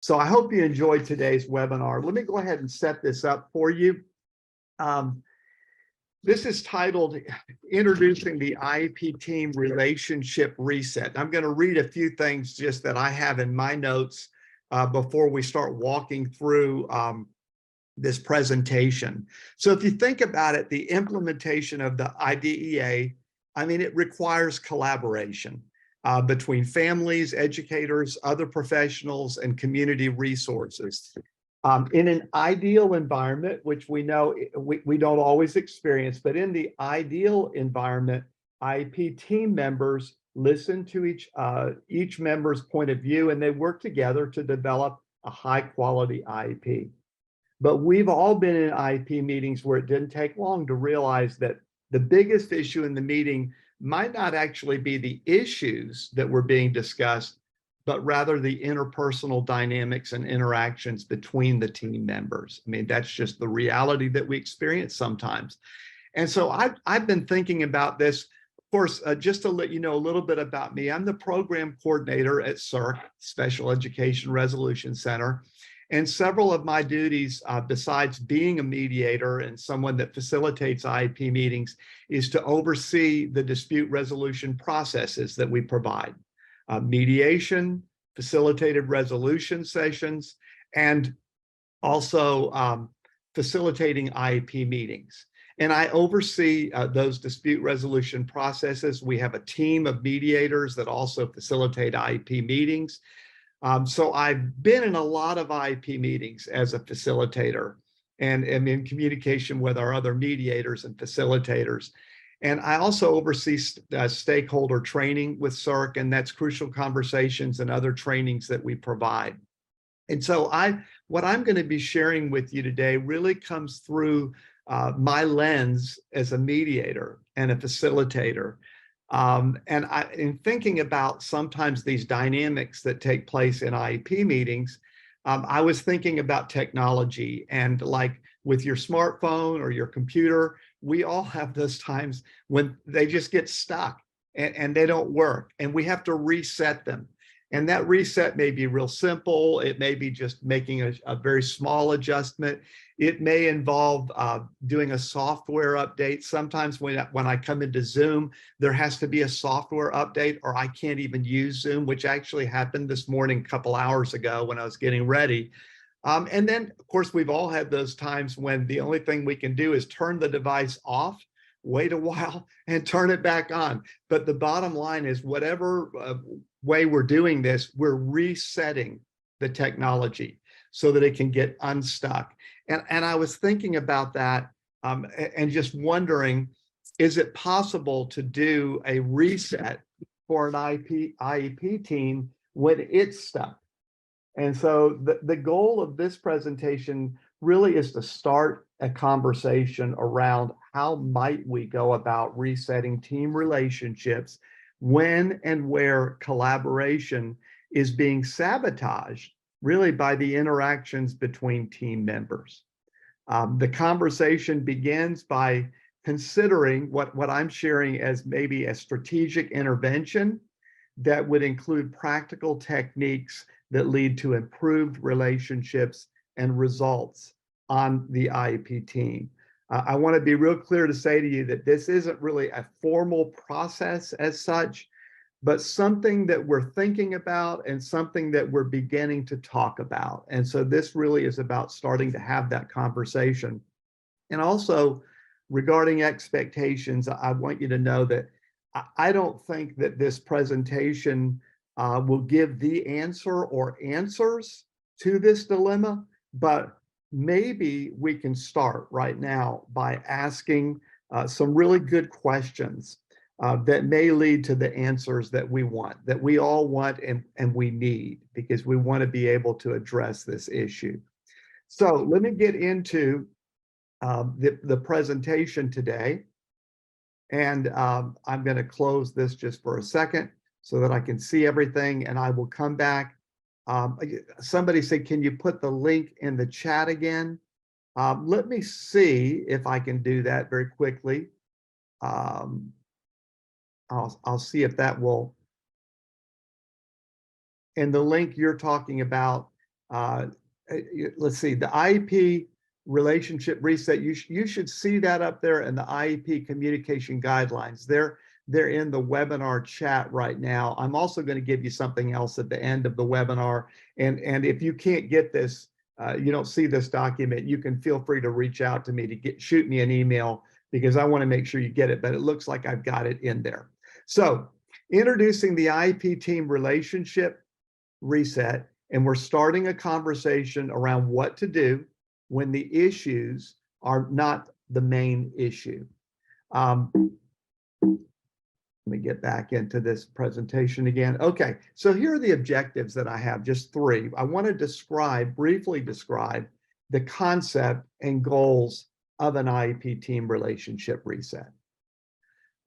So I hope you enjoyed today's webinar. Let me go ahead and set this up for you. This is titled Introducing the IEP Team Relationship Reset. I'm going to read a few things just that I have in my notes before we start walking through this presentation. So if you think about it, the implementation of the IDEA, it requires collaboration between families, educators, other professionals, and community resources. In an ideal environment, which we know we don't always experience, but in the ideal environment, IEP team members listen to each member's point of view, and they work together to develop a high quality IEP. But we've all been in IEP meetings where it didn't take long to realize that the biggest issue in the meeting might not actually be the issues that were being discussed, but rather the interpersonal dynamics and interactions between the team members. That's just the reality that we experience sometimes. And so I've been thinking about this. Of course, just to let you know a little bit about me, I'm the program coordinator at SERC, Special Education Resolution Center. And several of my duties, besides being a mediator and someone that facilitates IEP meetings, is to oversee the dispute resolution processes that we provide. Mediation, facilitated resolution sessions, and also facilitating IEP meetings. And I oversee those dispute resolution processes. We have a team of mediators that also facilitate IEP meetings. So I've been in a lot of IEP meetings as a facilitator and am in communication with our other mediators and facilitators. And I also oversee stakeholder training with SERC, and that's crucial conversations and other trainings that we provide. And so what I'm going to be sharing with you today really comes through my lens as a mediator and a facilitator. In thinking about sometimes these dynamics that take place in IEP meetings, I was thinking about technology, and like with your smartphone or your computer, we all have those times when they just get stuck and they don't work, and we have to reset them. And that reset may be real simple. It may be just making a very small adjustment. It may involve doing a software update. Sometimes when I come into Zoom, there has to be a software update, or I can't even use Zoom, which actually happened this morning a couple hours ago when I was getting ready. And then, of course, we've all had those times when the only thing we can do is turn the device off, wait a while, and turn it back on. But the bottom line is, whatever way we're doing this, we're resetting the technology so that it can get unstuck. And I was thinking about that and just wondering, is it possible to do a reset for an IEP team when it's stuck? And so the goal of this presentation really is to start a conversation around how might we go about resetting team relationships when and where collaboration is being sabotaged, really by the interactions between team members. The conversation begins by considering what I'm sharing as maybe a strategic intervention that would include practical techniques that lead to improved relationships and results on the IEP team. I want to be real clear to say to you that this isn't really a formal process as such, but something that we're thinking about and something that we're beginning to talk about. And so this really is about starting to have that conversation. And also, regarding expectations, I want you to know that I don't think that this presentation will give the answer or answers to this dilemma, but maybe we can start right now by asking some really good questions that may lead to the answers that we want, that we all want and we need, because we want to be able to address this issue. So let me get into the presentation today. And I'm going to close this just for a second so that I can see everything, and I will come back. Somebody said, can you put the link in the chat again? Let me see if I can do that very quickly. I'll see if that will. And the link you're talking about uh, let's see, the IEP Relationship Reset, you should see that up there in the IEP Communication Guidelines. They're in the webinar chat right now. I'm also going to give you something else at the end of the webinar. And if you can't get this, you don't see this document, you can feel free to reach out to me to shoot me an email, because I want to make sure you get it, but it looks like I've got it in there. So introducing the IEP Team Relationship Reset, and we're starting a conversation around what to do when the issues are not the main issue. Let me get back into this presentation again. Okay, so here are the objectives that I have, just three. I want to briefly describe the concept and goals of an IEP Team Relationship Reset.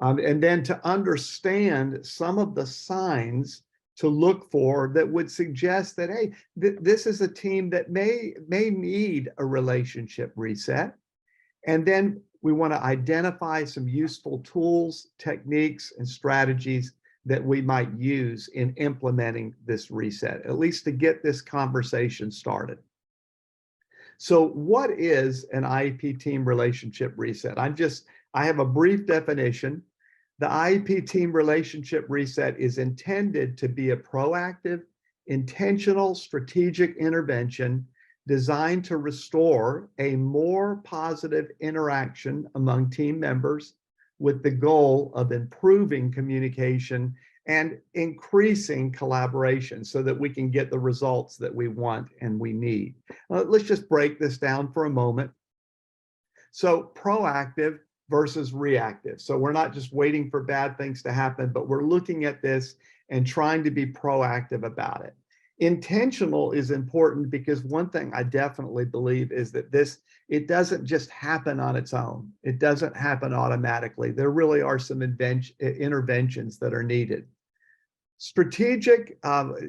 And then to understand some of the signs to look for that would suggest that, hey, this is a team that may need a relationship reset. And then we want to identify some useful tools, techniques, and strategies that we might use in implementing this reset, at least to get this conversation started. So what is an IEP Team Relationship Reset? I have a brief definition. The IEP Team Relationship Reset is intended to be a proactive, intentional, strategic intervention designed to restore a more positive interaction among team members, with the goal of improving communication and increasing collaboration so that we can get the results that we want and we need. Let's just break this down for a moment. So proactive versus reactive. So we're not just waiting for bad things to happen, but we're looking at this and trying to be proactive about it. Intentional is important because one thing I definitely believe is that it doesn't just happen on its own. It doesn't happen automatically. There really are some interventions that are needed. Strategic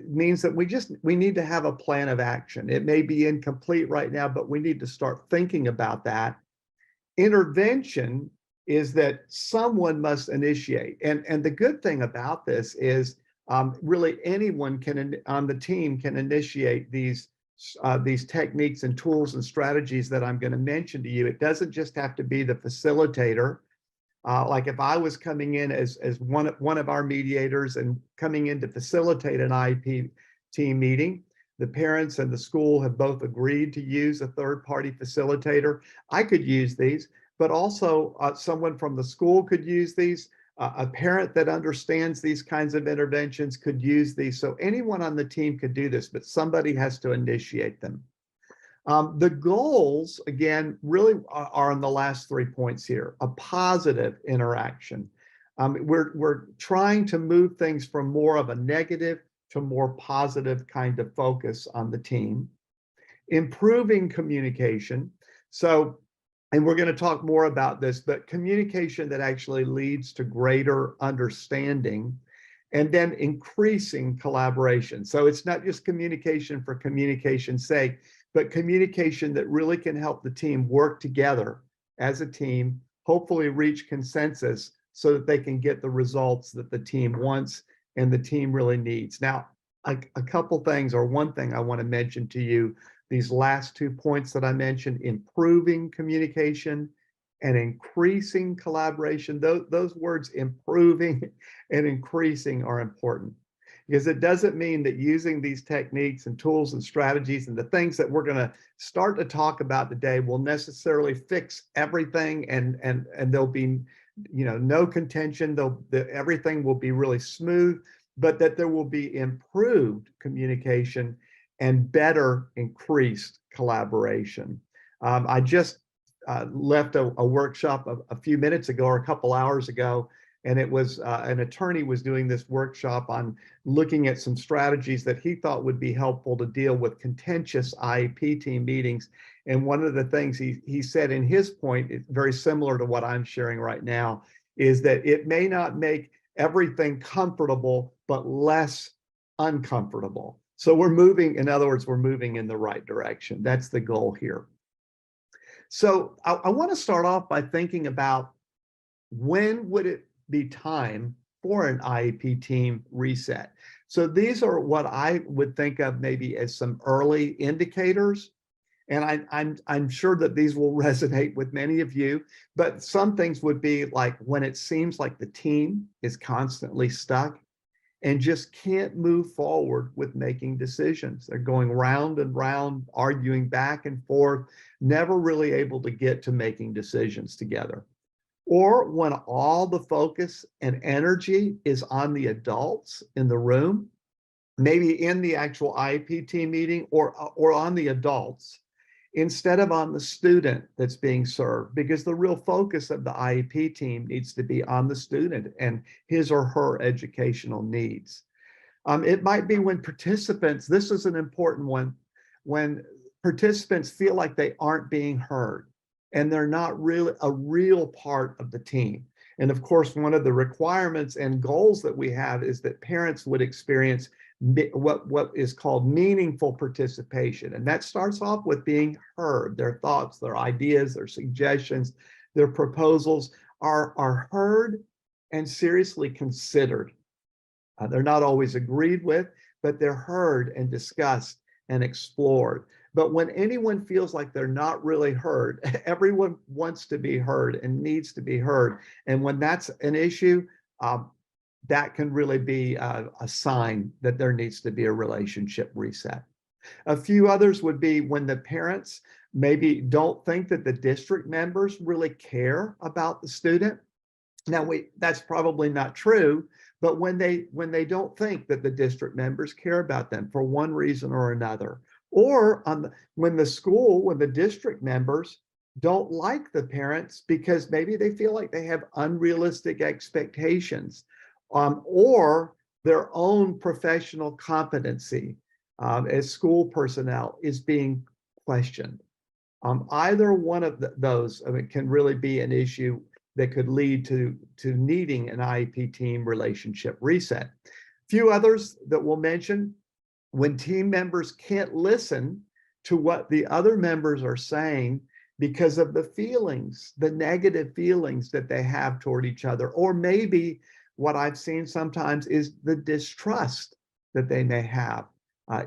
means that we need to have a plan of action. It may be incomplete right now, but we need to start thinking about that. Intervention is that someone must initiate. And the good thing about this is really anyone on the team can initiate these techniques and tools and strategies that I'm going to mention to you. It doesn't just have to be the facilitator. Like if I was coming in as one of our mediators and coming in to facilitate an IEP team meeting, the parents and the school have both agreed to use a third-party facilitator. I could use these, but also someone from the school could use these. A parent that understands these kinds of interventions could use these. So anyone on the team could do this, but somebody has to initiate them. The goals, again, really are in the last 3 points here. A positive interaction. We're trying to move things from more of a negative to more positive kind of focus on the team. Improving communication. So, and we're going to talk more about this, but communication that actually leads to greater understanding, and then increasing collaboration. So it's not just communication for communication's sake, but communication that really can help the team work together as a team, hopefully reach consensus so that they can get the results that the team wants and the team really needs. Now, a couple things, or one thing I want to mention to you, these last 2 points that I mentioned, improving communication and increasing collaboration, those words improving and increasing are important, because it doesn't mean that using these techniques and tools and strategies and the things that we're going to start to talk about today will necessarily fix everything and there'll be no contention, everything will be really smooth, but that there will be improved communication and better increased collaboration. I just left a workshop a few minutes ago, or a couple hours ago, and it was an attorney was doing this workshop on looking at some strategies that he thought would be helpful to deal with contentious IEP team meetings. And one of the things he said in his point, it's very similar to what I'm sharing right now, is that it may not make everything comfortable, but less uncomfortable. So we're moving, in other words, we're moving in the right direction. That's the goal here. So I want to start off by thinking about when would it be time for an IEP team reset. So these are what I would think of maybe as some early indicators. And I'm sure that these will resonate with many of you, but some things would be like when it seems like the team is constantly stuck and just can't move forward with making decisions. They're going round and round, arguing back and forth, never really able to get to making decisions together. Or when all the focus and energy is on the adults in the room, maybe in the actual IEP team meeting or on the adults, instead of on the student that's being served, because the real focus of the IEP team needs to be on the student and his or her educational needs. It might be when participants, this is an important one, when participants feel like they aren't being heard and they're not really a real part of the team. And of course, one of the requirements and goals that we have is that parents would experience what is called meaningful participation. And that starts off with being heard. Their thoughts, their ideas, their suggestions, their proposals are heard and seriously considered. They're not always agreed with, but they're heard and discussed and explored. But when anyone feels like they're not really heard, everyone wants to be heard and needs to be heard. And when that's an issue, that can really be a sign that there needs to be a relationship reset. A few others would be when the parents maybe don't think that the district members really care about the student. Now, that's probably not true, but when they don't think that the district members care about them for one reason or another, or when the district members don't like the parents because maybe they feel like they have unrealistic expectations, or their own professional competency as school personnel is being questioned. Either one of those can really be an issue that could lead to needing an IEP team relationship reset. Few others that we'll mention: when team members can't listen to what the other members are saying because of the feelings, the negative feelings that they have toward each other, or maybe what I've seen sometimes is the distrust that they may have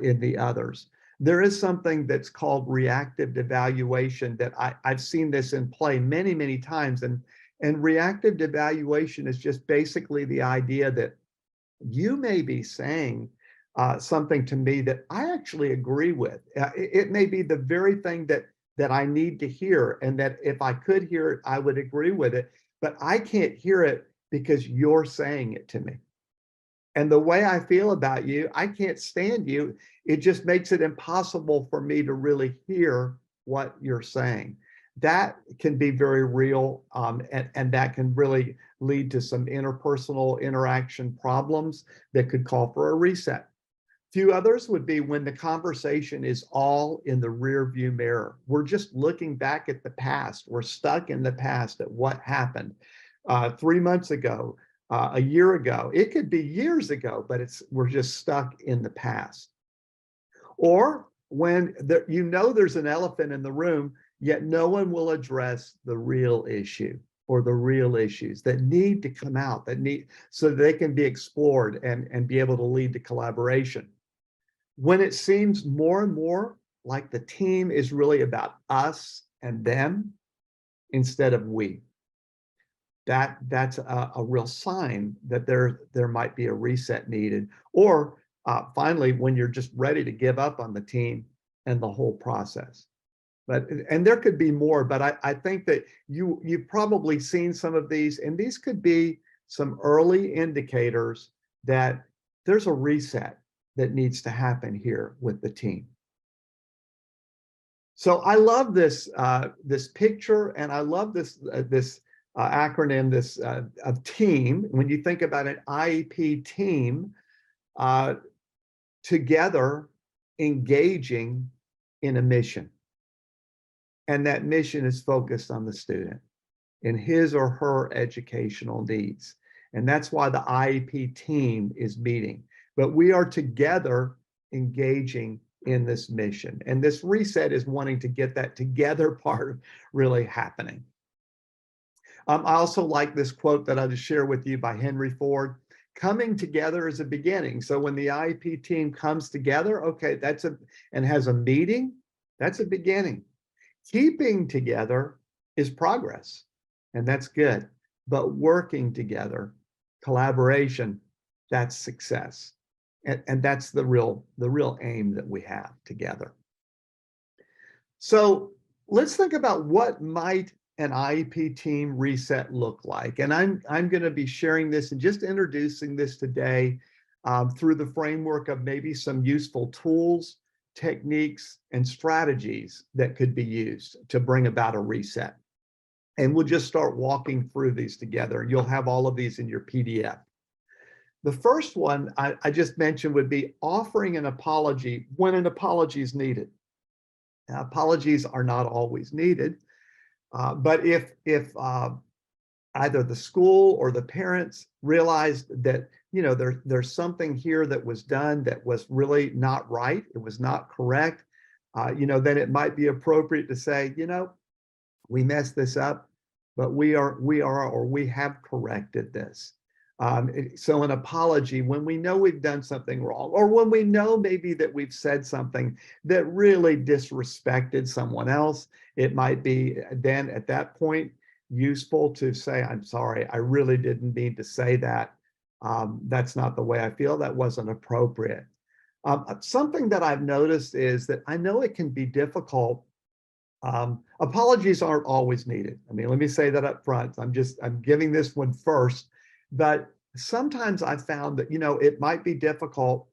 in the others. There is something that's called reactive evaluation that I've seen this in play many, many times. And reactive evaluation is just basically the idea that you may be saying something to me that I actually agree with. It may be the very thing that I need to hear, and that if I could hear it, I would agree with it, but I can't hear it because you're saying it to me. And the way I feel about you, I can't stand you. It just makes it impossible for me to really hear what you're saying. That can be very real, and that can really lead to some interpersonal interaction problems that could call for a reset. Few others would be when the conversation is all in the rear view mirror. We're just looking back at the past. We're stuck in the past at what happened 3 months ago, a year ago. It could be years ago, but we're just stuck in the past. Or when there's an elephant in the room, yet no one will address the real issue or the real issues that need to come out, so they can be explored and be able to lead to collaboration. When it seems more and more like the team is really about us and them instead of we, that's a real sign that there might be a reset needed. Or finally, when you're just ready to give up on the team and the whole process. And there could be more, but I think that you've probably seen some of these, and these could be some early indicators that there's a reset that needs to happen here with the team. So I love this picture, and I love this acronym of team. When you think about an IEP team, together engaging in a mission. And that mission is focused on the student and his or her educational needs. And that's why the IEP team is meeting. But we are together engaging in this mission. And this reset is wanting to get that together part really happening. I also like this quote that I'll just share with you by Henry Ford. Coming together is a beginning. So when the IEP team comes together, okay, and has a meeting, that's a beginning. Keeping together is progress, and that's good. But working together, collaboration, that's success. And that's the real aim that we have together. So let's think about what might an IEP team reset look like. And I'm going to be sharing this and just introducing this today through the framework of maybe some useful tools, techniques, and strategies that could be used to bring about a reset. And we'll just start walking through these together. You'll have all of these in your PDF. The first one I just mentioned would be offering an apology when an apology is needed. Now, apologies are not always needed, but if either the school or the parents realized that there's something here that was done that was really not right, it was not correct, then it might be appropriate to say, we messed this up, but we have corrected this. So an apology when we know we've done something wrong, or when we know maybe that we've said something that really disrespected someone else, it might be then at that point useful to say, I'm sorry, I really didn't mean to say that. That's not the way I feel. That wasn't appropriate. Something that I've noticed is that I know it can be difficult. Apologies aren't always needed. I mean, let me say that up front. I'm giving this one first. But sometimes I've found that, it might be difficult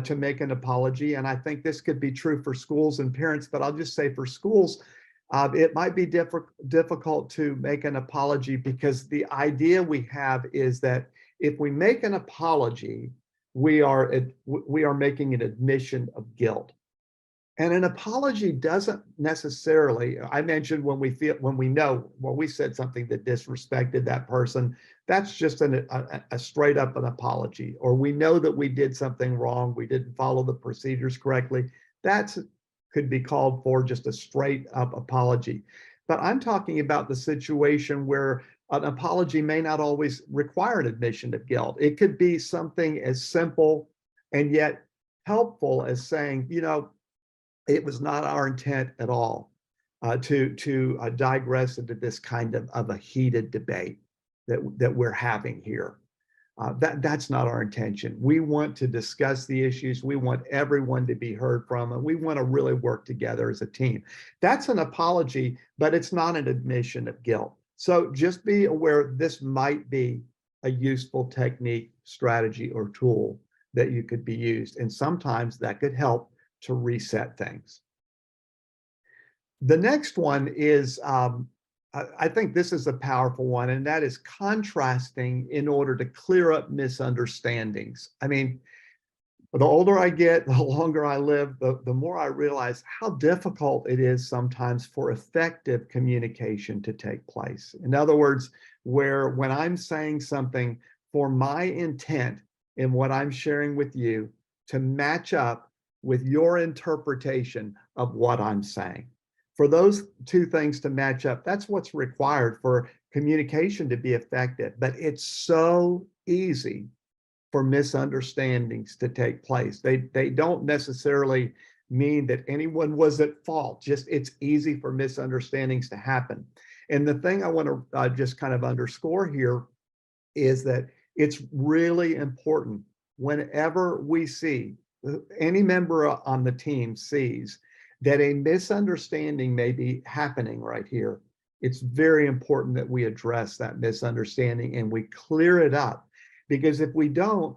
to make an apology. And I think this could be true for schools and parents, but I'll just say for schools, it might be difficult to make an apology because the idea we have is that if we make an apology, we are making an admission of guilt. And an apology doesn't necessarily, I mentioned when we said something that disrespected that person, that's just a straight up an apology. Or we know that we did something wrong, we didn't follow the procedures correctly. That could be called for just a straight up apology. But I'm talking about the situation where an apology may not always require an admission of guilt. It could be something as simple and yet helpful as saying, it was not our intent at all to digress into this kind of a heated debate that we're having here. That's not our intention. We want to discuss the issues. We want everyone to be heard from, and we want to really work together as a team. That's an apology, but it's not an admission of guilt. So just be aware this might be a useful technique, strategy, or tool that you could be used. And sometimes that could help to reset things. The next one is, I think this is a powerful one, and that is contrasting in order to clear up misunderstandings. I mean, the older I get, the longer I live, the more I realize how difficult it is sometimes for effective communication to take place. In other words, when I'm saying something for my intent in what I'm sharing with you to match up with your interpretation of what I'm saying. For those two things to match up, that's what's required for communication to be effective. But it's so easy for misunderstandings to take place. They don't necessarily mean that anyone was at fault, just it's easy for misunderstandings to happen. And the thing I want to just kind of underscore here is that it's really important whenever we see any member on the team sees that a misunderstanding may be happening right here, it's very important that we address that misunderstanding and we clear it up. Because if we don't,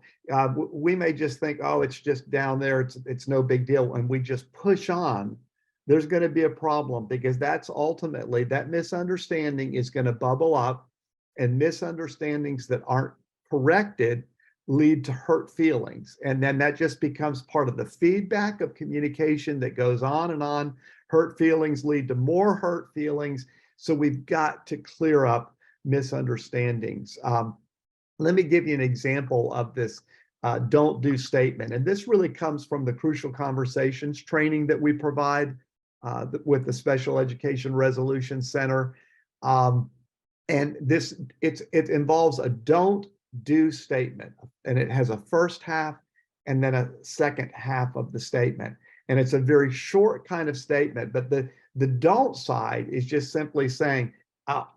we may just think, oh, it's just down there, it's no big deal, and we just push on. There's going to be a problem because that's ultimately, that misunderstanding is going to bubble up, and misunderstandings that aren't corrected lead to hurt feelings. And then that just becomes part of the feedback of communication that goes on and on. Hurt feelings lead to more hurt feelings. So we've got to clear up misunderstandings. Let me give you an example of this don't do statement. And this really comes from the Crucial Conversations training that we provide with the Special Education Resolution Center. And it involves a don't do statement. And it has a first half and then a second half of the statement. And it's a very short kind of statement, but the don't side is just simply saying,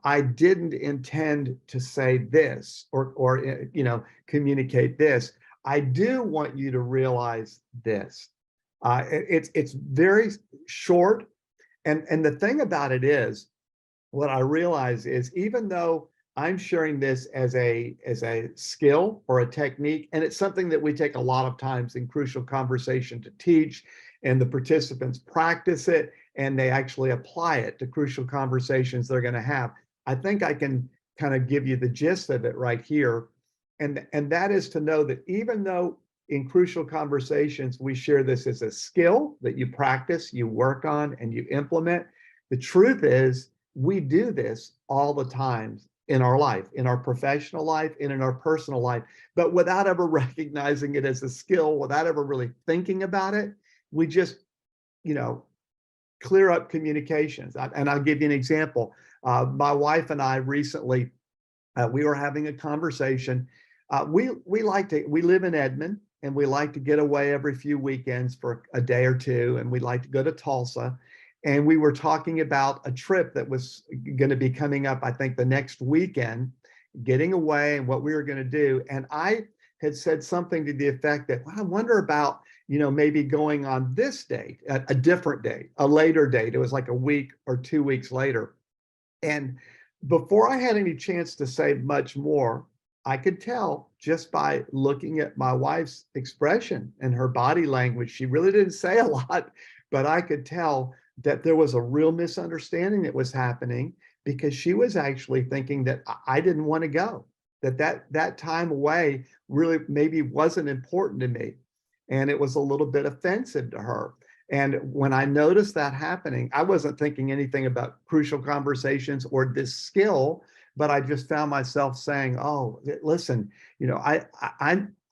I didn't intend to say this or communicate this. I do want you to realize this. It's very short. And the thing about it is, what I realize is, even though I'm sharing this as a skill or a technique, and it's something that we take a lot of times in crucial conversation to teach, and the participants practice it and they actually apply it to crucial conversations they're going to have. I think I can kind of give you the gist of it right here. And that is to know that even though in crucial conversations we share this as a skill that you practice, you work on, and you implement, the truth is we do this all the time in our life, in our professional life, and in our personal life, but without ever recognizing it as a skill, without ever really thinking about it. We just, clear up communications. And I'll give you an example. My wife and I recently, we were having a conversation. We live in Edmond, and we like to get away every few weekends for a day or two, and we like to go to Tulsa. And we were talking about a trip that was going to be coming up, I think, the next weekend, getting away and what we were going to do. And I had said something to the effect that, well, I wonder about, maybe going on this date, a different date, a later date. It was like a week or 2 weeks later. And before I had any chance to say much more, I could tell just by looking at my wife's expression and her body language. She really didn't say a lot, but I could tell that there was a real misunderstanding that was happening, because she was actually thinking that I didn't want to go, that time away really maybe wasn't important to me. And it was a little bit offensive to her. And when I noticed that happening, I wasn't thinking anything about crucial conversations or this skill, but I just found myself saying, "Oh, listen,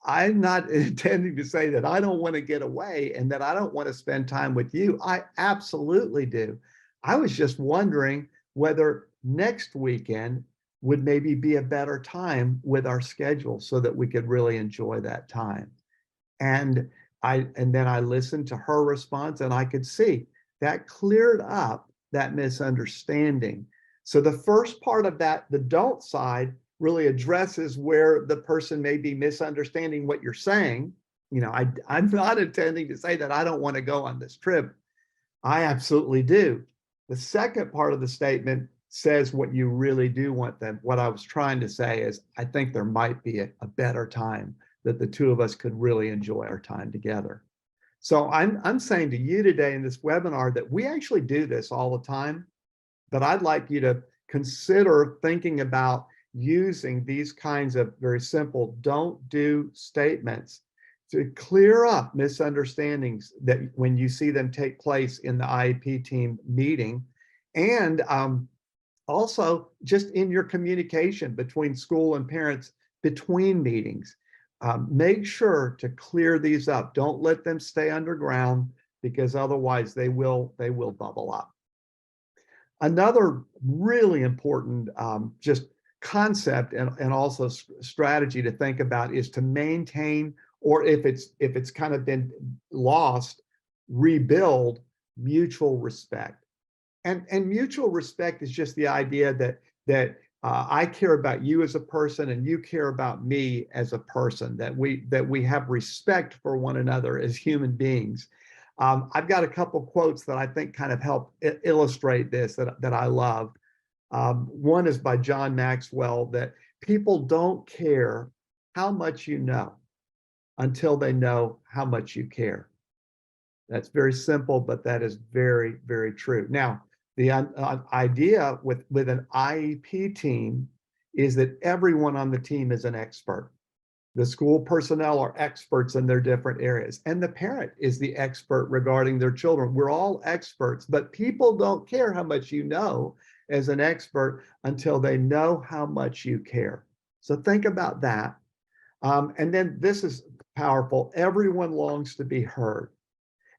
I'm not intending to say that I don't want to get away and that I don't want to spend time with you. I absolutely do. I was just wondering whether next weekend would maybe be a better time with our schedule so that we could really enjoy that time." And then I listened to her response, and I could see that cleared up that misunderstanding. So the first part of that, the don't side, really addresses where the person may be misunderstanding what you're saying. I'm not intending to say that I don't want to go on this trip. I absolutely do. The second part of the statement says what you really do want them. What I was trying to say is, I think there might be a better time that the two of us could really enjoy our time together. So I'm saying to you today in this webinar that we actually do this all the time, but I'd like you to consider thinking about using these kinds of very simple don't do statements to clear up misunderstandings that when you see them take place in the IEP team meeting, and also just in your communication between school and parents between meetings. Make sure to clear these up. Don't let them stay underground, because otherwise they will bubble up. Another really important just concept and also strategy to think about is to maintain, or if it's kind of been lost, rebuild mutual respect. And mutual respect is just the idea that I care about you as a person and you care about me as a person, that we have respect for one another as human beings. I've got a couple quotes that I think kind of help illustrate this that I love. One is by John Maxwell, that people don't care how much you know until they know how much you care. That's very simple, but that is very, very true. Now, the idea with an IEP team is that everyone on the team is an expert. The school personnel are experts in their different areas, and the parent is the expert regarding their children. We're all experts, but people don't care how much you know as an expert until they know how much you care. So think about that. And then this is powerful. Everyone longs to be heard.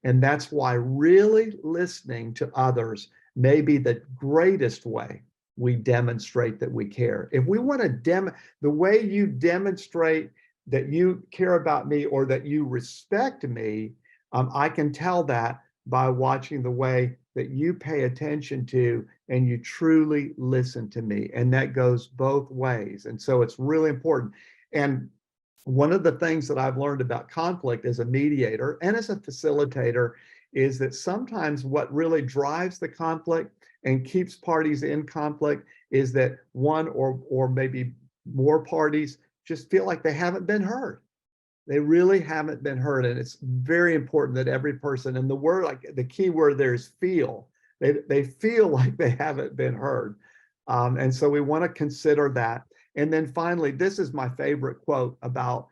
And that's why really listening to others may be the greatest way we demonstrate that we care. If we want to the way you demonstrate that you care about me or that you respect me, I can tell that by watching the way that you pay attention to and you truly listen to me. And that goes both ways. And so it's really important. And one of the things that I've learned about conflict as a mediator and as a facilitator is that sometimes what really drives the conflict and keeps parties in conflict is that one or maybe more parties just feel like they haven't been heard. They really haven't been heard. And it's very important that every person, and the word, like the key word there is feel. They feel like they haven't been heard. And so we want to consider that. And then finally, this is my favorite quote about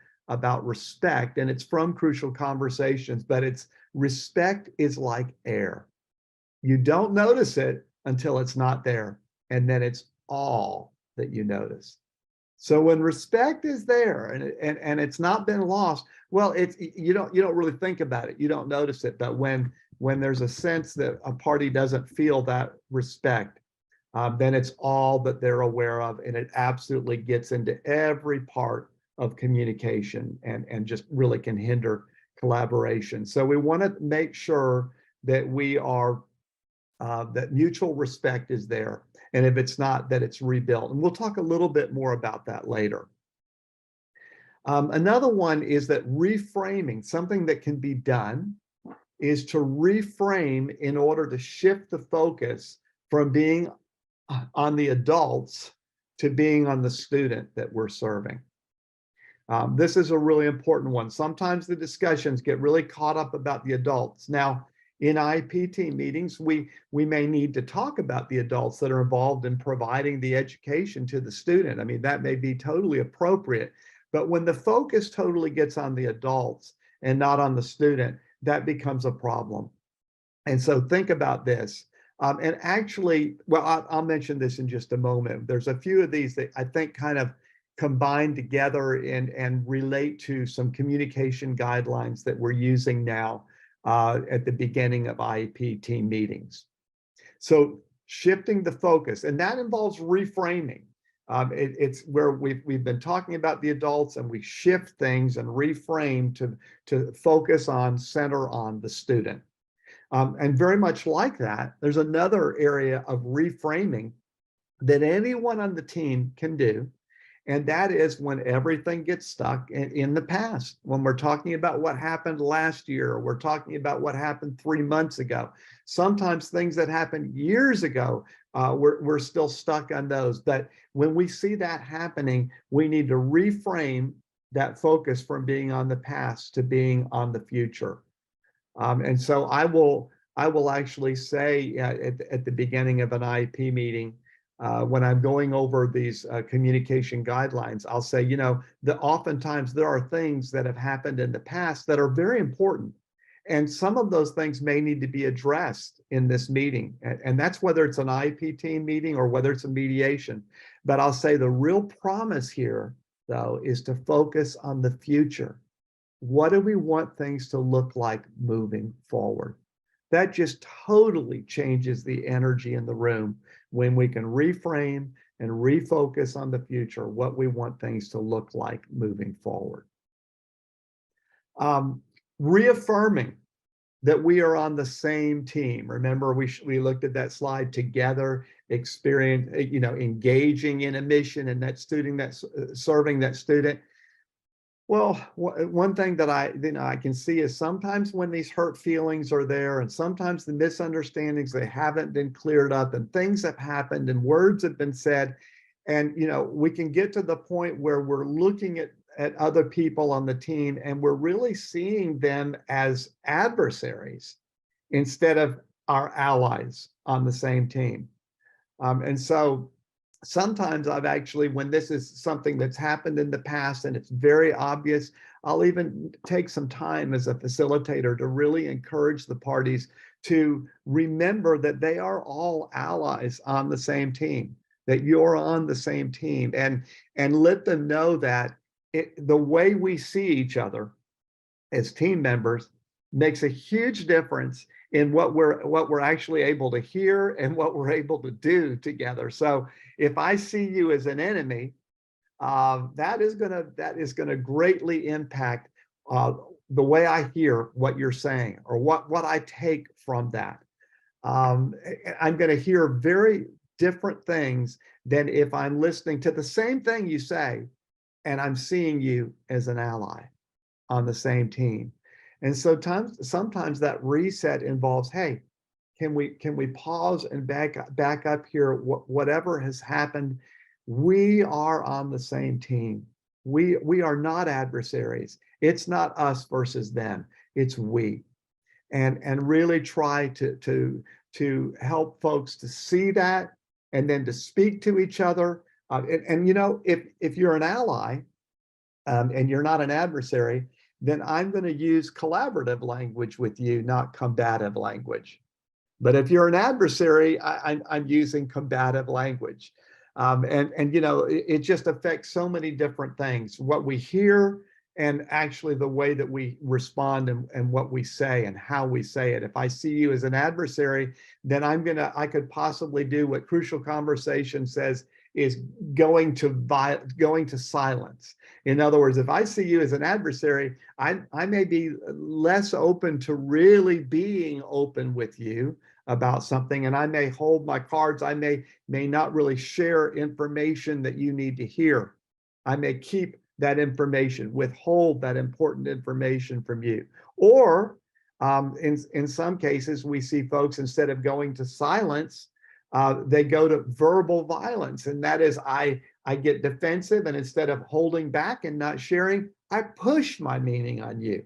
respect, and it's from Crucial Conversations, but it's respect is like air. You don't notice it until it's not there, and then it's all that you notice. So when respect is there and it's not been lost, well, it's you don't really think about it, you don't notice it. But when there's a sense that a party doesn't feel that respect, then it's all that they're aware of, and it absolutely gets into every part of communication and just really can hinder collaboration. So we want to make sure that we are that mutual respect is there. And if it's not, that it's rebuilt. And we'll talk a little bit more about that later. Another one is that reframing, something that can be done, is to reframe in order to shift the focus from being on the adults to being on the student that we're serving. This is a really important one. Sometimes the discussions get really caught up about the adults. Now, in IEP team meetings, we may need to talk about the adults that are involved in providing the education to the student. I mean, that may be totally appropriate. But when the focus totally gets on the adults and not on the student, that becomes a problem. And so think about this. And actually, well, I'll mention this in just a moment. There's a few of these that I think kind of combine together and relate to some communication guidelines that we're using now at the beginning of IEP team meetings. So shifting the focus, and that involves reframing. It's where we've been talking about the adults, and we shift things and reframe to focus on, center on the student. And very much like that, there's another area of reframing that anyone on the team can do. And that is when everything gets stuck in the past. When we're talking about what happened last year, or we're talking about what happened 3 months ago. Sometimes things that happened years ago, we're still stuck on those. But when we see that happening, we need to reframe that focus from being on the past to being on the future. And so I will actually say at the beginning of an IEP meeting, when I'm going over these communication guidelines, I'll say, that oftentimes there are things that have happened in the past that are very important. And some of those things may need to be addressed in this meeting. And that's whether it's an IEP team meeting or whether it's a mediation. But I'll say the real promise here, though, is to focus on the future. What do we want things to look like moving forward? That just totally changes the energy in the room when we can reframe and refocus on the future, what we want things to look like moving forward. Reaffirming that we are on the same team. Remember, we looked at that slide together, engaging in a mission, and that student that's serving that student. Well, one thing that I can see is sometimes when these hurt feelings are there, and sometimes the misunderstandings, they haven't been cleared up, and things have happened and words have been said, and we can get to the point where we're looking at other people on the team and we're really seeing them as adversaries instead of our allies on the same team. And so sometimes I've actually, when this is something that's happened in the past and it's very obvious, I'll even take some time as a facilitator to really encourage the parties to remember that they are all allies on the same team, that you're on the same team, and let them know that the way we see each other as team members makes a huge difference in what we're actually able to hear and what we're able to do together. So if I see you as an enemy, that is gonna greatly impact the way I hear what you're saying or what I take from that. I'm going to hear very different things than if I'm listening to the same thing you say and I'm seeing you as an ally on the same team. And so sometimes that reset involves, hey, can we pause and back up here? Whatever has happened, we are on the same team. We are not adversaries. It's not us versus them. It's we. And really try to help folks to see that and then to speak to each other. And you know, if you're an ally and you're not an adversary, then I'm going to use collaborative language with you, not combative language. But if you're an adversary, I'm using combative language. And you know, it just affects so many different things, what we hear and actually the way that we respond and what we say and how we say it. If I see you as an adversary, then I could possibly do what Crucial Conversation says is going to silence. In other words, if I see you as an adversary, I may be less open to really being open with you about something, and I may hold my cards. I may not really share information that you need to hear. I may keep that information, withhold that important information from you. Or in some cases, we see folks, instead of going to silence, they go to verbal violence. And that is, I get defensive, and instead of holding back and not sharing, I push my meaning on you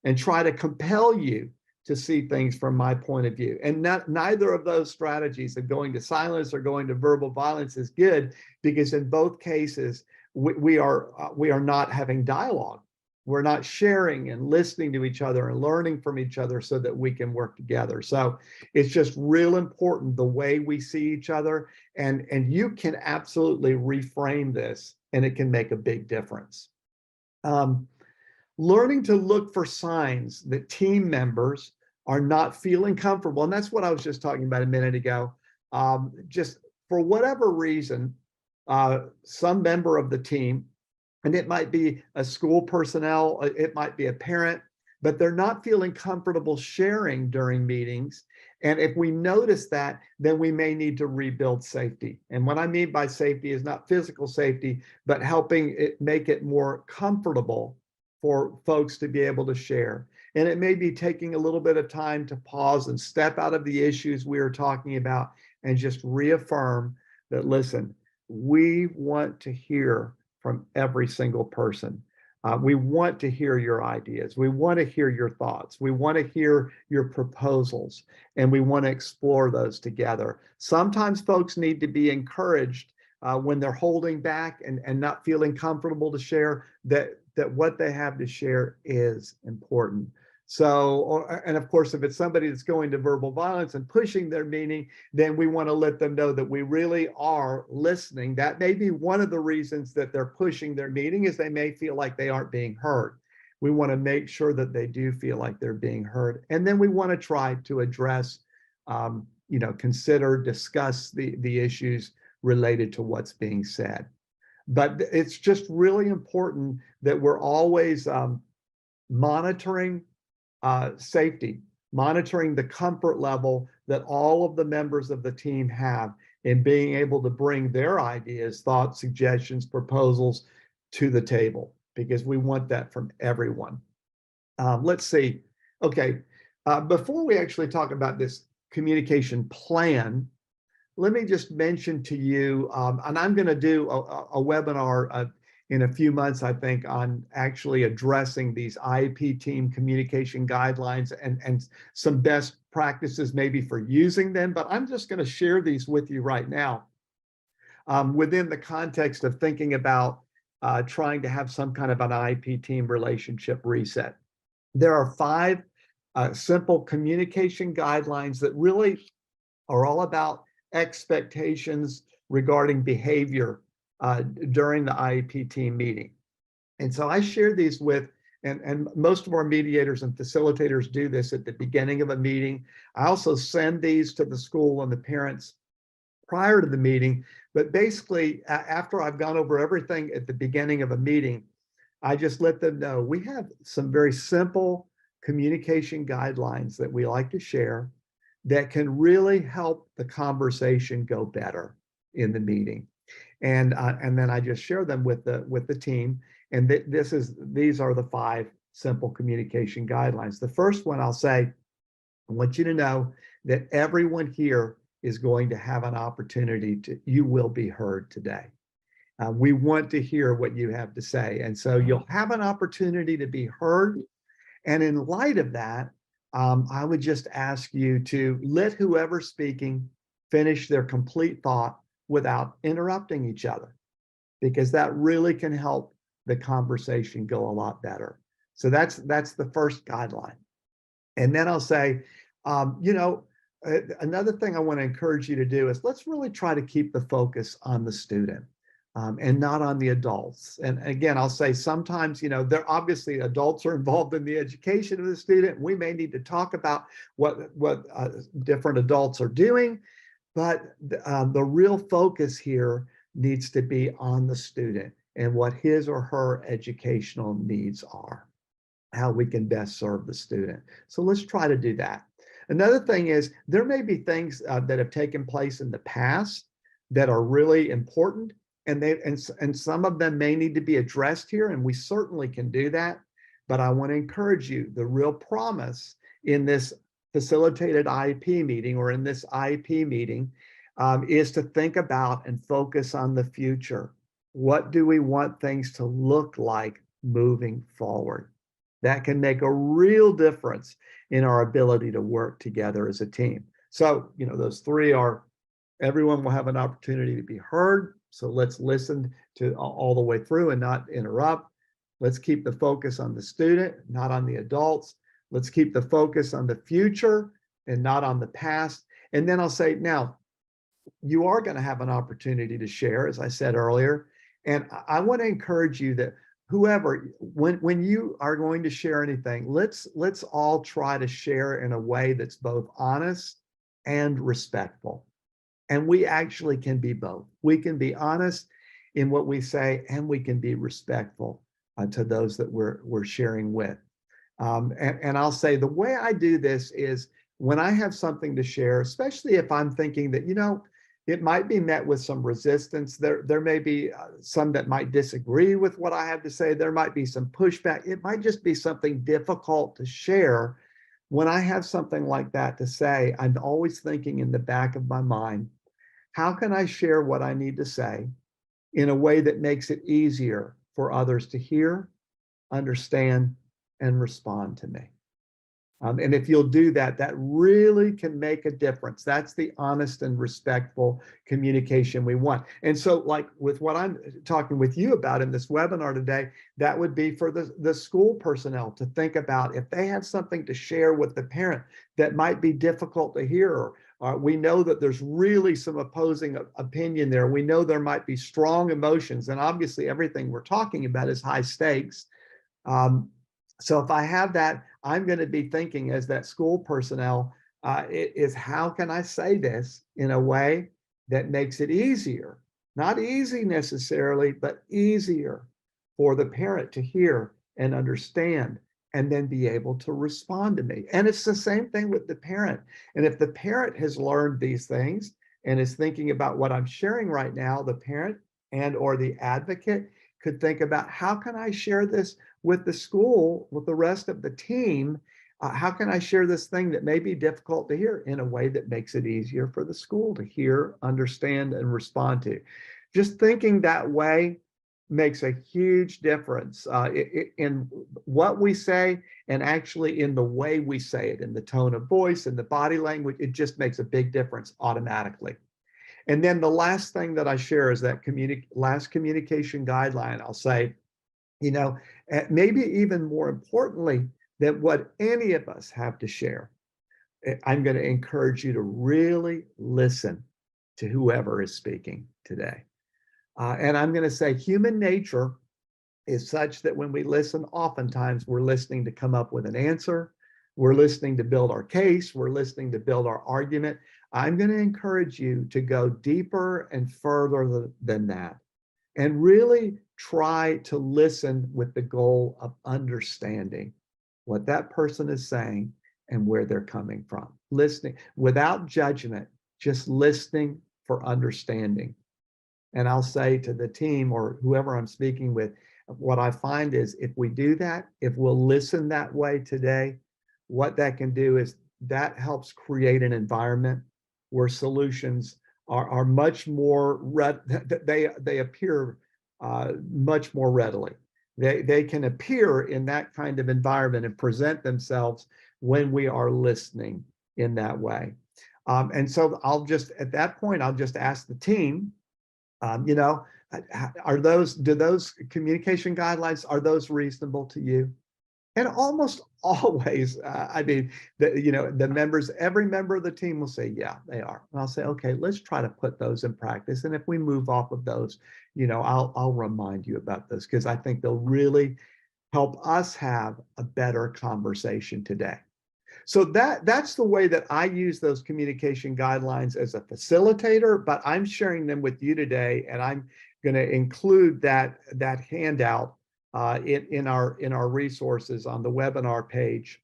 and try to compel you to see things from my point of view. And neither of those strategies of going to silence or going to verbal violence is good, because in both cases, we are not having dialogue. We're not sharing and listening to each other and learning from each other so that we can work together. So it's just real important the way we see each other, and you can absolutely reframe this, and it can make a big difference. Learning to look for signs that team members are not feeling comfortable. And that's what I was just talking about a minute ago. Just for whatever reason, some member of the team, and it might be a school personnel, it might be a parent, but they're not feeling comfortable sharing during meetings. And if we notice that, then we may need to rebuild safety. And what I mean by safety is not physical safety, but helping it make it more comfortable for folks to be able to share. And it may be taking a little bit of time to pause and step out of the issues we are talking about and just reaffirm that, listen, we want to hear from every single person. We want to hear your ideas. We want to hear your thoughts. We want to hear your proposals, and we want to explore those together. Sometimes folks need to be encouraged when they're holding back and not feeling comfortable to share, that what they have to share is important. So, and of course, if it's somebody that's going to verbal violence and pushing their meaning, then we want to let them know that we really are listening. That may be one of the reasons that they're pushing their meaning, is they may feel like they aren't being heard. We want to make sure that they do feel like they're being heard. And then we want to try to address, consider, discuss the issues related to what's being said. But it's just really important that we're always monitoring safety, monitoring the comfort level that all of the members of the team have in being able to bring their ideas, thoughts, suggestions, proposals to the table, because we want that from everyone. Let's see. Okay, before we actually talk about this communication plan, let me just mention to you, and I'm going to do a webinar in a few months, I think, on actually addressing these IEP team communication guidelines and some best practices maybe for using them. But I'm just going to share these with you right now within the context of thinking about trying to have some kind of an IEP team relationship reset. There are 5 simple communication guidelines that really are all about expectations regarding behavior during the IEP team meeting. And so I share these with and most of our mediators and facilitators do this at the beginning of a meeting. I also send these to the school and the parents prior to the meeting, but basically after I've gone over everything at the beginning of a meeting, I just let them know we have some very simple communication guidelines that we like to share that can really help the conversation go better in the meeting. And then I just share them with the team. And these are the 5 simple communication guidelines. The first one I'll say, I want you to know that everyone here is going to have an opportunity you will be heard today. We want to hear what you have to say. And so you'll have an opportunity to be heard. And in light of that, I would just ask you to let whoever's speaking finish their complete thought without interrupting each other, because that really can help the conversation go a lot better. So that's the first guideline. And then I'll say, another thing I want to encourage you to do is let's really try to keep the focus on the student. And not on the adults. And again, I'll say sometimes, there obviously adults are involved in the education of the student. We may need to talk about what different adults are doing, but the real focus here needs to be on the student and what his or her educational needs are, how we can best serve the student. So let's try to do that. Another thing is there may be things that have taken place in the past that are really important, and some of them may need to be addressed here, and we certainly can do that. But I want to encourage you, the real promise in this facilitated IEP meeting or in this IEP meeting is to think about and focus on the future. What do we want things to look like moving forward? That can make a real difference in our ability to work together as a team. So, those 3 are everyone will have an opportunity to be heard. So let's listen to all the way through and not interrupt. Let's keep the focus on the student, not on the adults. Let's keep the focus on the future and not on the past. And then I'll say, now, you are going to have an opportunity to share, as I said earlier. And I want to encourage you that whoever, when you are going to share anything, let's all try to share in a way that's both honest and respectful. And we actually can be both. We can be honest in what we say, and we can be respectful to those that we're sharing with. And I'll say the way I do this is when I have something to share, especially if I'm thinking that, it might be met with some resistance. There may be some that might disagree with what I have to say. There might be some pushback. It might just be something difficult to share. When I have something like that to say, I'm always thinking in the back of my mind, how can I share what I need to say in a way that makes it easier for others to hear, understand, and respond to me? And if you'll do that, that really can make a difference. That's the honest and respectful communication we want. And so, like with what I'm talking with you about in this webinar today, that would be for the school personnel to think about if they have something to share with the parent that might be difficult to hear. We know that there's really some opposing opinion there. We know there might be strong emotions, and obviously everything we're talking about is high stakes. So if I have that, I'm going to be thinking as that school personnel is how can I say this in a way that makes it easier, not easy necessarily, but easier for the parent to hear and understand and then be able to respond to me. And it's the same thing with the parent. And if the parent has learned these things and is thinking about what I'm sharing right now, the parent and or the advocate could think about how can I share this with the school, with the rest of the team? How can I share this thing that may be difficult to hear in a way that makes it easier for the school to hear, understand, and respond to? Just thinking that way makes a huge difference in what we say and actually in the way we say it, in the tone of voice and the body language. It just makes a big difference automatically. And then the last thing that I share is that last communication guideline. I'll say, maybe even more importantly than what any of us have to share, I'm going to encourage you to really listen to whoever is speaking today. And I'm going to say human nature is such that when we listen, oftentimes we're listening to come up with an answer. We're listening to build our case. We're listening to build our argument. I'm going to encourage you to go deeper and further than that and really try to listen with the goal of understanding what that person is saying and where they're coming from. Listening without judgment, just listening for understanding. And I'll say to the team or whoever I'm speaking with, what I find is if we do that, if we'll listen that way today, what that can do is that helps create an environment where solutions are much more, they appear much more readily. They can appear in that kind of environment and present themselves when we are listening in that way. And so at that point, I'll just ask the team, do those communication guidelines, are those reasonable to you? And almost always, every member of the team will say, yeah, they are. And I'll say, okay, let's try to put those in practice. And if we move off of those, I'll remind you about those because I think they'll really help us have a better conversation today. So that's the way that I use those communication guidelines as a facilitator, but I'm sharing them with you today, and I'm going to include that handout in our resources on the webinar page,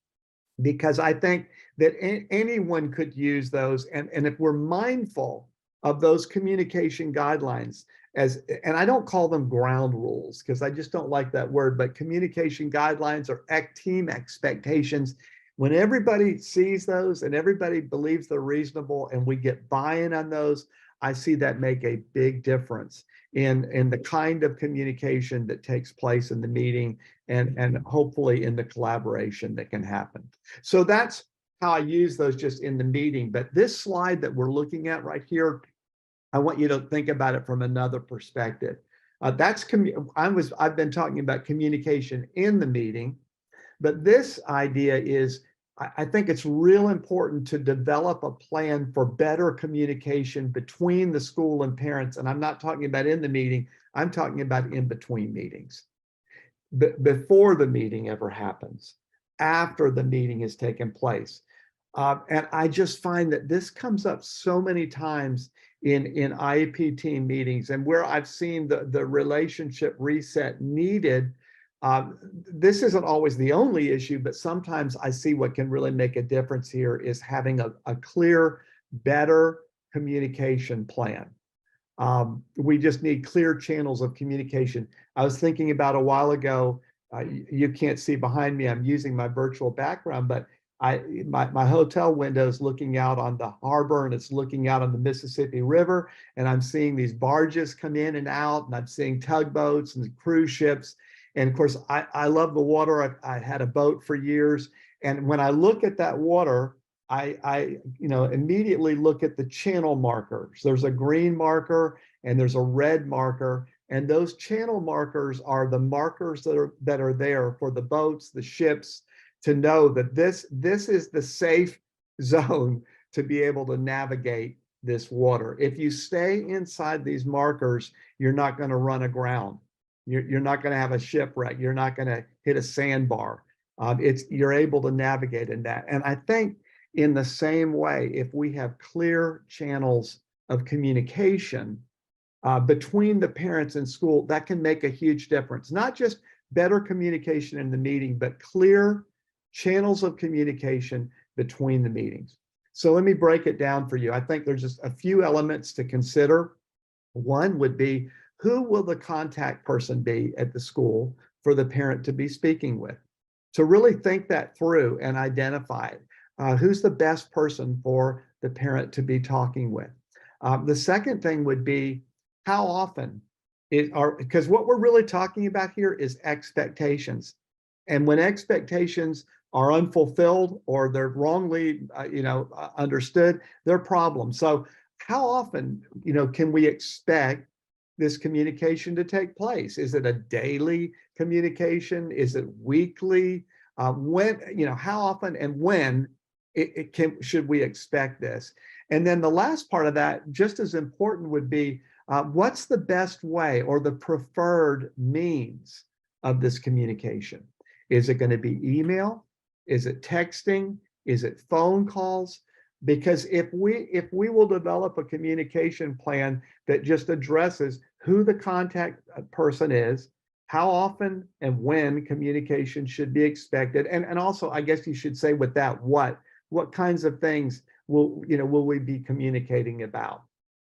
because I think that anyone could use those. And if we're mindful of those communication guidelines, and I don't call them ground rules because I just don't like that word, but communication guidelines or team expectations, when everybody sees those and everybody believes they're reasonable and we get buy-in on those, I see that make a big difference in the kind of communication that takes place in the meeting and hopefully in the collaboration that can happen. So that's how I use those just in the meeting. But this slide that we're looking at right here, I want you to think about it from another perspective. I've been talking about communication in the meeting, but this idea is, I think it's real important to develop a plan for better communication between the school and parents. And I'm not talking about in the meeting, I'm talking about in between meetings. Before the meeting ever happens, after the meeting has taken place. And I just find that this comes up so many times in IEP team meetings, and where I've seen the relationship reset needed. This isn't always the only issue, but sometimes I see what can really make a difference here is having a clear, better communication plan. We just need clear channels of communication. I was thinking about a while ago, you can't see behind me, I'm using my virtual background, but my hotel window is looking out on the harbor and it's looking out on the Mississippi River. And I'm seeing these barges come in and out, and I'm seeing tugboats and cruise ships. And of course, I love the water. I had a boat for years. And when I look at that water, I immediately look at the channel markers. There's a green marker and there's a red marker. And those channel markers are the markers that are there for the boats, the ships, to know that this is the safe zone to be able to navigate this water. If you stay inside these markers, you're not going to run aground. You're not going to have a shipwreck. You're not going to hit a sandbar. You're able to navigate in that. And I think in the same way, if we have clear channels of communication between the parents and school, that can make a huge difference. Not just better communication in the meeting, but clear channels of communication between the meetings. So let me break it down for you. I think there's just a few elements to consider. One would be, who will the contact person be at the school for the parent to be speaking with? To really think that through and identify it. Who's the best person for the parent to be talking with? The second thing would be, how often because what we're really talking about here is expectations. And when expectations are unfulfilled or they're wrongly understood, they're problems. So how often can we expect this communication to take place? Is it a daily communication? Is it weekly? How often and when should we expect this? And then the last part of that, just as important, would be what's the best way or the preferred means of this communication? Is it going to be email? Is it texting? Is it phone calls? Because if we will develop a communication plan that just addresses who the contact person is, how often and when communication should be expected, and also I guess you should say with that what kinds of things will we be communicating about?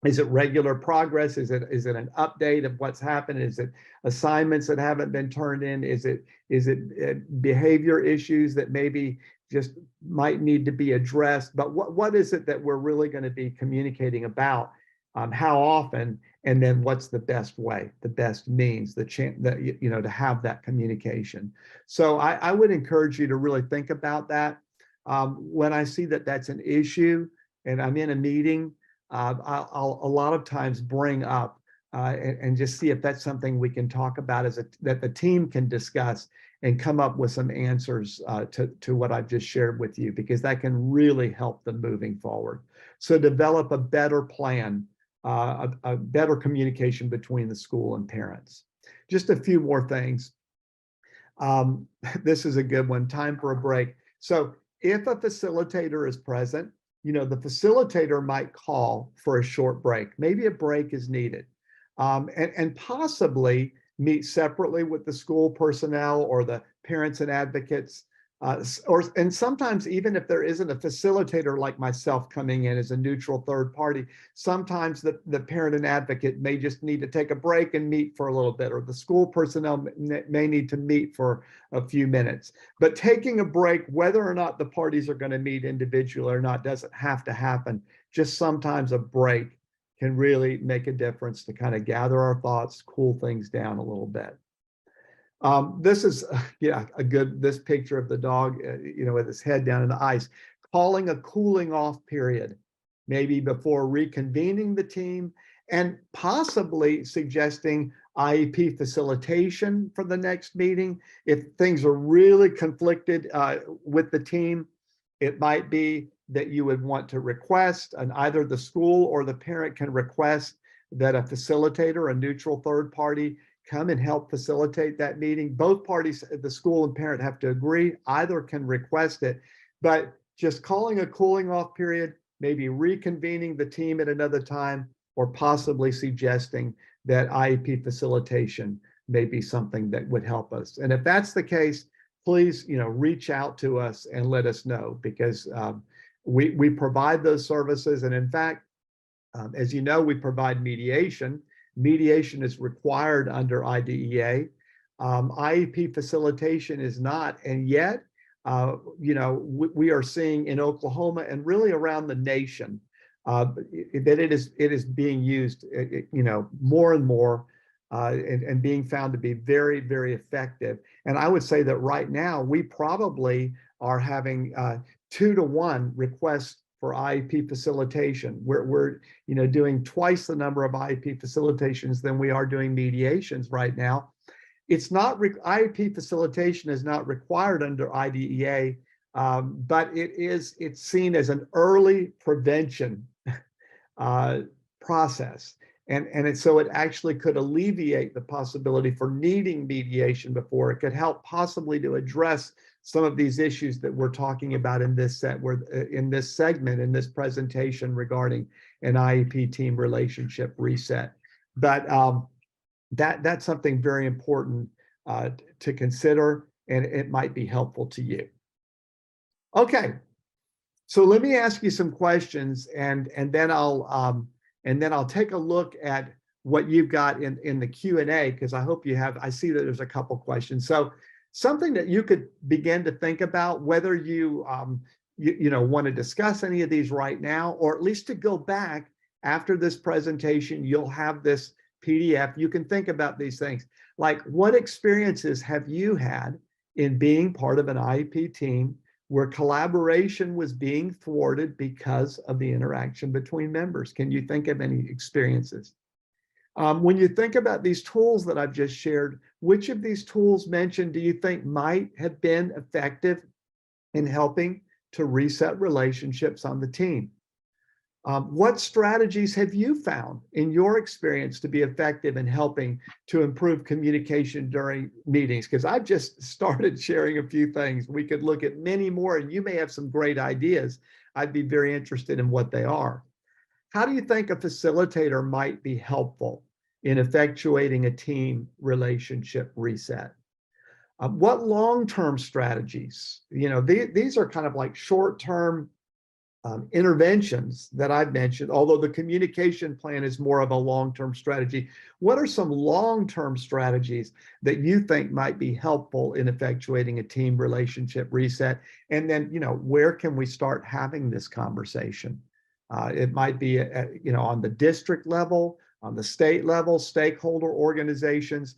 Is it regular progress? Is it an update of what's happened? Is it assignments that haven't been turned in? Is it behavior issues that maybe just might need to be addressed? But what is it that we're really going to be communicating about? How often? And then what's the best way, the best means, the chance that to have that communication. So I would encourage you to really think about that. When I see that that's an issue and I'm in a meeting, I'll a lot of times bring up and just see if that's something we can talk about that the team can discuss and come up with some answers to what I've just shared with you, because that can really help them moving forward. So develop a better plan, a better communication between the school and parents. Just a few more things. This is a good one, time for a break. So if a facilitator is present, the facilitator might call for a short break. Maybe a break is needed, and possibly meet separately with the school personnel or the parents and advocates. And sometimes even if there isn't a facilitator like myself coming in as a neutral third party, sometimes the parent and advocate may just need to take a break and meet for a little bit, or the school personnel may need to meet for a few minutes. But taking a break, whether or not the parties are going to meet individually or not, doesn't have to happen. Just sometimes a break can really make a difference to kind of gather our thoughts, cool things down a little bit. This is, this picture of the dog, with his head down in the ice, calling a cooling off period, maybe before reconvening the team, and possibly suggesting IEP facilitation for the next meeting. If things are really conflicted with the team, it might be that you would want to request, and either the school or the parent can request that a facilitator, a neutral third party, come and help facilitate that meeting. Both parties, the school and parent, have to agree. Either can request it, but just calling a cooling off period, maybe reconvening the team at another time, or possibly suggesting that IEP facilitation may be something that would help us. And if that's the case, please, reach out to us and let us know, because we provide those services. And in fact, as you know, we provide mediation. Mediation is required under IDEA. IEP facilitation is not, and yet, we are seeing in Oklahoma and really around the nation that it is being used, more and more, and being found to be very, very effective. And I would say that right now we probably are having 2-to-1 requests for IEP facilitation. We're doing twice the number of IEP facilitations than we are doing mediations right now. It's not IEP facilitation is not required under IDEA, but it's seen as an early prevention process, and so it actually could alleviate the possibility for needing mediation before. It could help possibly to address some of these issues that we're talking about in this in this segment, in this presentation regarding an IEP team relationship reset. But that's something very important to consider, and it might be helpful to you. Okay, so let me ask you some questions, and then I'll take a look at what you've got in the Q&A, because I hope you have. I see that there's a couple questions. So something that you could begin to think about, whether you want to discuss any of these right now, or at least to go back after this presentation. You'll have this PDF. You can think about these things, like, what experiences have you had in being part of an IEP team where collaboration was being thwarted because of the interaction between members? Can you think of any experiences? When you think about these tools that I've just shared, which of these tools mentioned do you think might have been effective in helping to reset relationships on the team? What strategies have you found in your experience to be effective in helping to improve communication during meetings? Because I've just started sharing a few things. We could look at many more, and you may have some great ideas. I'd be very interested in what they are. How do you think a facilitator might be helpful in effectuating a team relationship reset? What long-term strategies? These are kind of like short-term interventions that I've mentioned, although the communication plan is more of a long-term strategy. What are some long-term strategies that you think might be helpful in effectuating a team relationship reset? And then, where can we start having this conversation? It might be, on the district level, on the state level, stakeholder organizations.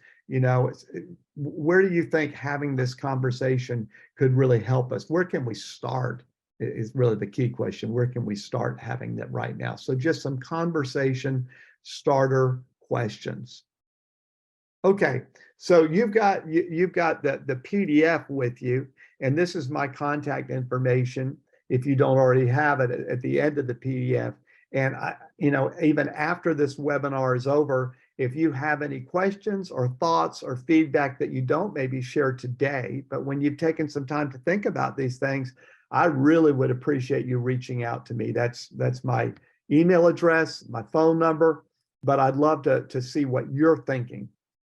Where do you think having this conversation could really help us? Where can we start? Is really the key question. Where can we start having that right now? So just some conversation starter questions. Okay, so you've got the PDF with you, and this is my contact information if you don't already have it at the end of the PDF. And even after this webinar is over, if you have any questions or thoughts or feedback that you don't maybe share today, but when you've taken some time to think about these things, I really would appreciate you reaching out to me. That's my email address, my phone number, but I'd love to see what you're thinking